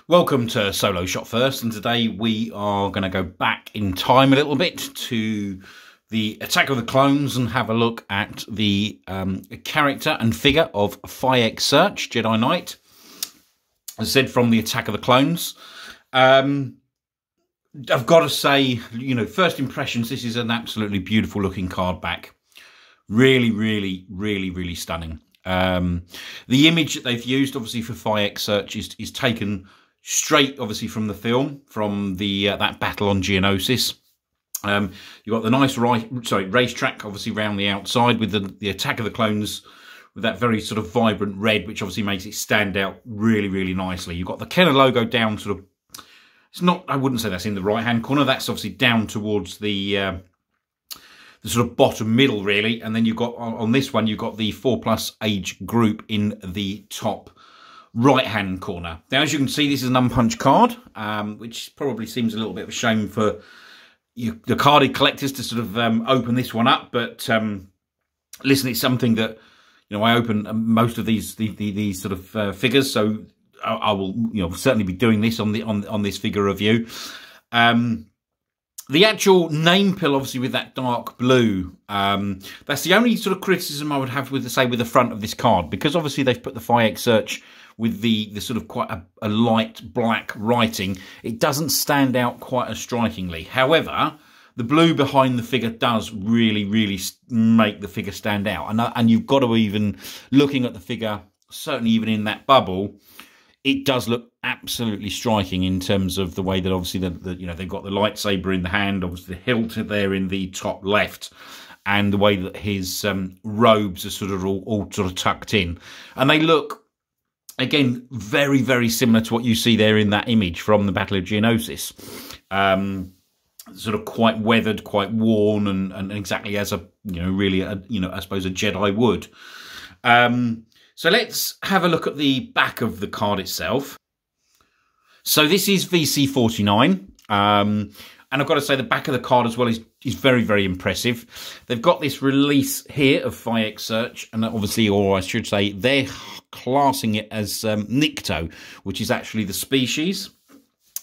Welcome to Solo Shot First, and today we are going to go back in time a little bit to the Attack of the Clones and have a look at the character and figure of Sirch, Jedi Knight, as I said, from the Attack of the Clones. I've got to say, you know, first impressions, this is an absolutely beautiful looking card back. Really stunning. The image that they've used, obviously, for Sirch is taken straight, obviously, from the film, from the that battle on Geonosis. You've got the nice racetrack, obviously, round the outside with the Attack of the Clones with that very sort of vibrant red, which obviously makes it stand out really nicely. You've got the Kenner logo down sort of, it's not, I wouldn't say that's in the right-hand corner, that's obviously down towards the sort of bottom middle, really. And then you've got, on this one, you've got the 4+ age group in the top right-hand corner. Now, as you can see, this is an unpunched card, which probably seems a little bit of a shame for the carded collectors to sort of open this one up. But listen, it's something that, you know, I open most of these sort of figures, so I will, you know, certainly be doing this on this figure review. The actual name pill, obviously, with that dark blue, that's the only sort of criticism I would have with the front of this card, because obviously they've put the Sirch with the sort of quite a light black writing. It doesn't stand out quite as strikingly. However, the blue behind the figure does really make the figure stand out. And you've got to, even looking at the figure, certainly even in that bubble, it does look absolutely striking in terms of the way that obviously you know, they've got the lightsaber in the hand, obviously the hilt there in the top left, and the way that his robes are sort of all sort of tucked in, and they look, again, very similar to what you see there in that image from the Battle of Geonosis. Sort of quite weathered, quite worn, and exactly as a, you know, really you know, I suppose a Jedi would. So let's have a look at the back of the card itself. So this is VC49, and I've got to say the back of the card as well is very impressive. They've got this release here of Sirch, and obviously, or I should say, they're classing it as Nikto, which is actually the species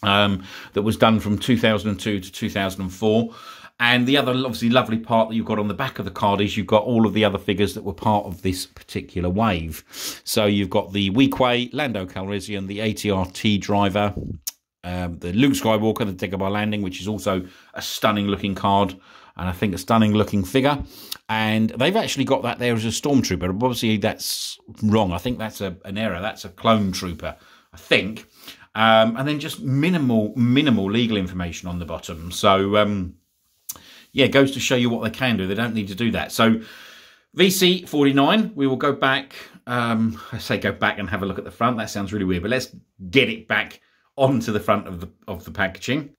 that was done from 2002 to 2004. And the other, obviously, lovely part that you've got on the back of the card is you've got all of the other figures that were part of this particular wave. So you've got the Weequay, Lando Calrissian, the AT-RT driver, the Luke Skywalker, the Dagobah landing, which is also a stunning looking card, and I think a stunning looking figure. And they've actually got that there as a stormtrooper. Obviously, that's wrong. I think that's an error. That's a clone trooper, I think. And then just minimal legal information on the bottom. So, yeah, it goes to show you what they can do. They don't need to do that. So VC49, we will go back. I say go back and have a look at the front. That sounds really weird, but let's get it back onto the front of the packaging.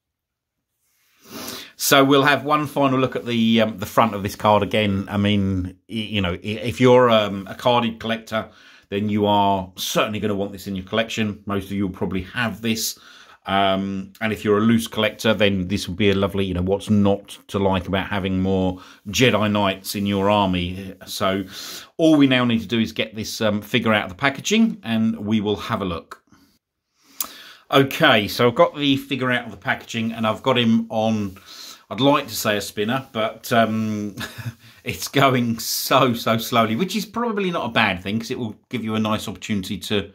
So we'll have one final look at the front of this card again. I mean, you know, if you're a carded collector, then you are certainly going to want this in your collection. Most of you will probably have this. And if you're a loose collector, then this would be a lovely, you know, what's not to like about having more Jedi Knights in your army. So all we now need to do is get this figure out of the packaging, and we will have a look. Okay, so I've got the figure out of the packaging, and I've got him on, I'd like to say a spinner, but it's going so slowly, which is probably not a bad thing, because it will give you a nice opportunity to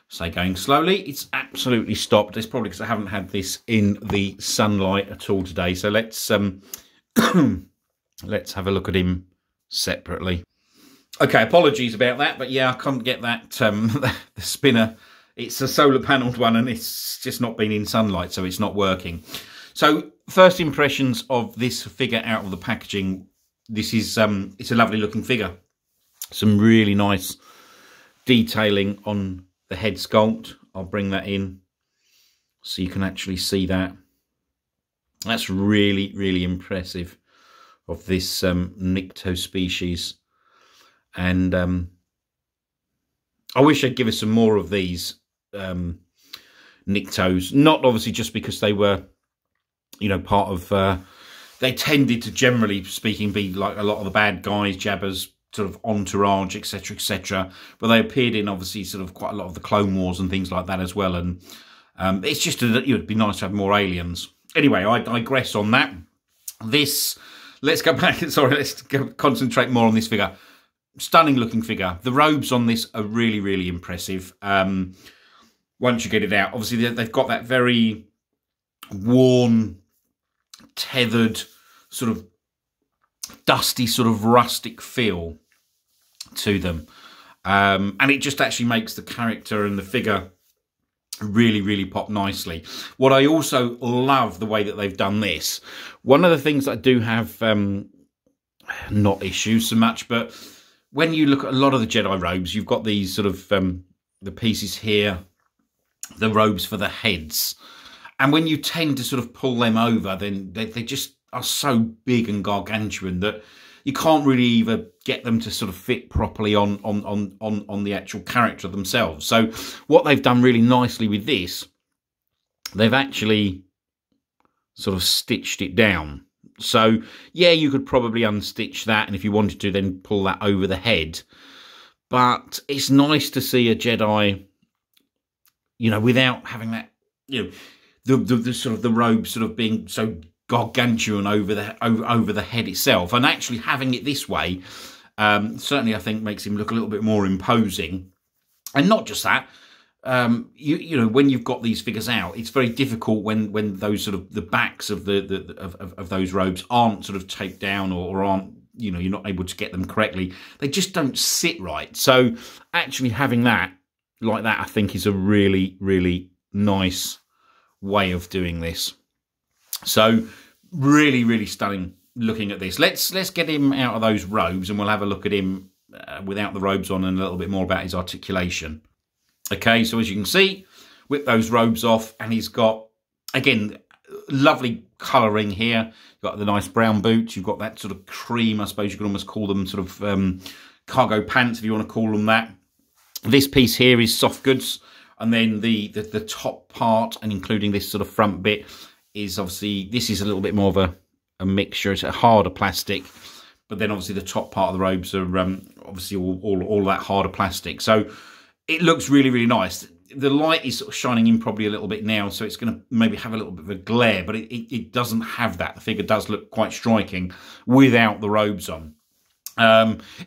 say going slowly. It's absolutely stopped. It's probably because I haven't had this in the sunlight at all today. So let's let's have a look at him separately. Okay, apologies about that, but yeah, I can't get that the spinner. It's a solar panelled one, and it's just not been in sunlight, so it's not working. So first impressions of this figure out of the packaging. This is it's a lovely looking figure. Some really nice detailing on the head sculpt. I'll bring that in so you can actually see that. That's really impressive of this Nikto species. And I wish they'd give us some more of these Niktos. Not obviously just because they were, you know, part of... they tended to, generally speaking, be like a lot of the bad guys, Jabba's sort of entourage, etc., etc. But they appeared in, obviously, sort of quite a lot of the Clone Wars and things like that as well. And It's just that it would be nice to have more aliens. Anyway, I digress on that. This, let's go back. Sorry, let's concentrate more on this figure. Stunning looking figure. The robes on this are really, really impressive. Once you get it out, obviously they've got that very worn, tethered, sort of dusty, sort of rustic feel to them. And it just actually makes the character and the figure really, really pop nicely. What I also love the way that they've done this. One of the things that I do have, not issues so much, but when you look at a lot of the Jedi robes, you've got these sort of, the pieces here, the robes for the heads. And when you tend to sort of pull them over, then they just are so big and gargantuan that you can't really either get them to sort of fit properly on the actual character themselves. So what they've done really nicely with this, they've actually sort of stitched it down. So yeah, you could probably unstitch that, and if you wanted to, then pull that over the head. But it's nice to see a Jedi, you know, without having that, you know, the sort of the robe sort of being so gargantuan over the head itself, and actually having it this way, certainly I think makes him look a little bit more imposing. And not just that, you know, when you've got these figures out, it's very difficult when those sort of the backs of of those robes aren't sort of taped down or aren't, you know, you're not able to get them correctly. They just don't sit right. So actually having that like that, I think, is a really, really nice way of doing this. So really, really stunning looking at this. Let's get him out of those robes, and we'll have a look at him without the robes on, and a little bit more about his articulation. Okay, so as you can see, whip those robes off, and he's got, again, lovely colouring here. You've got the nice brown boots. You've got that sort of cream, I suppose you could almost call them sort of cargo pants, if you want to call them that. This piece here is soft goods, and then the top part, and including this sort of front bit, is obviously, this is a little bit more of a mixture. It's a harder plastic, but then obviously the top part of the robes are obviously all that harder plastic. So it looks really, really nice. The light is sort of shining in probably a little bit now, so it's going to maybe have a little bit of a glare, but it doesn't have that. The figure does look quite striking without the robes on.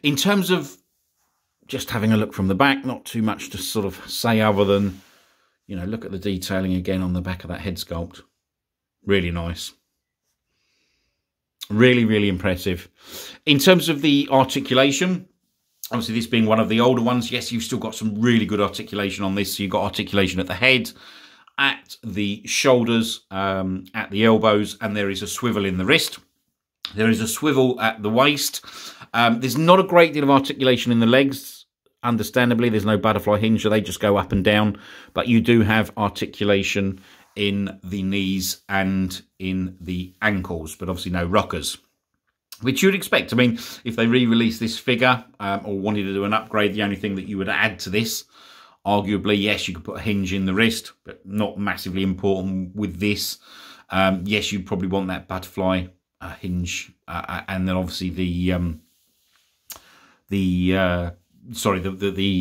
In terms of just having a look from the back, not too much to sort of say other than, you know, look at the detailing again on the back of that head sculpt. Really nice. Really, really impressive. In terms of the articulation, obviously this being one of the older ones, yes, you've still got some really good articulation on this. So you've got articulation at the head, at the shoulders, at the elbows, and there is a swivel in the wrist. There is a swivel at the waist. There's not a great deal of articulation in the legs. Understandably, there's no butterfly hinge, so they just go up and down. But you do have articulation in the knees and in the ankles, but obviously no rockers, which you'd expect. I mean, if they re-release this figure or wanted to do an upgrade, the only thing that you would add to this, arguably, yes, you could put a hinge in the wrist, but not massively important with this. Yes, you'd probably want that butterfly hinge, and then obviously the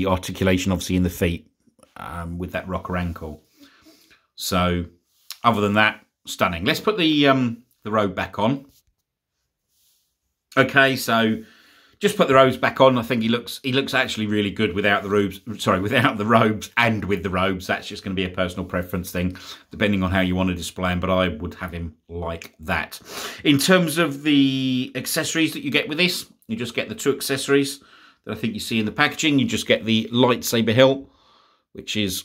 articulation obviously in the feet with that rocker ankle. So other than that, stunning. Let's put the robe back on. Okay, so just put the robes back on. I think he looks actually really good without the robes. Sorry, without the robes and with the robes. That's just going to be a personal preference thing, depending on how you want to display him. But I would have him like that. In terms of the accessories that you get with this, you just get the two accessories that I think you see in the packaging. You just get the lightsaber hilt, which is,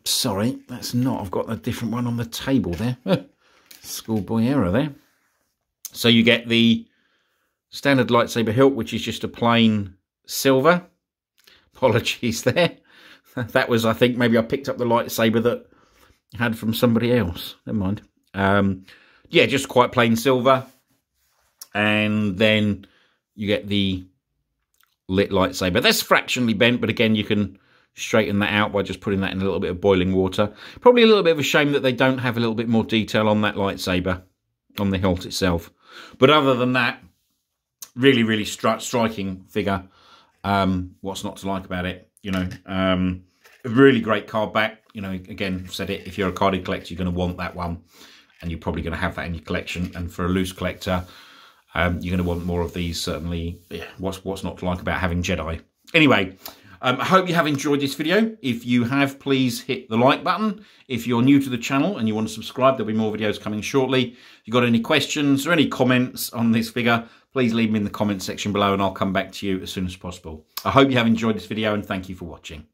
sorry, that's not, I've got a different one on the table there. Schoolboy error there. So you get the standard lightsaber hilt, which is just a plain silver. Apologies there. That was, I think, maybe I picked up the lightsaber that I had from somebody else. Never mind. Yeah, just quite plain silver. And then you get the lit lightsaber. That's fractionally bent, but again, you can straighten that out by just putting that in a little bit of boiling water. Probably a little bit of a shame that they don't have a little bit more detail on that lightsaber, on the hilt itself. But other than that, really, really striking figure. What's not to like about it? You know, a really great card back. You know, again, I've said it, if you're a carded collector, you're going to want that one, and you're probably going to have that in your collection. And for a loose collector, you're going to want more of these, certainly. Yeah, what's not to like about having Jedi? Anyway, I hope you have enjoyed this video. If you have, please hit the like button. If you're new to the channel and you want to subscribe, there'll be more videos coming shortly. If you've got any questions or any comments on this figure, please leave them in the comment section below and I'll come back to you as soon as possible. I hope you have enjoyed this video and thank you for watching.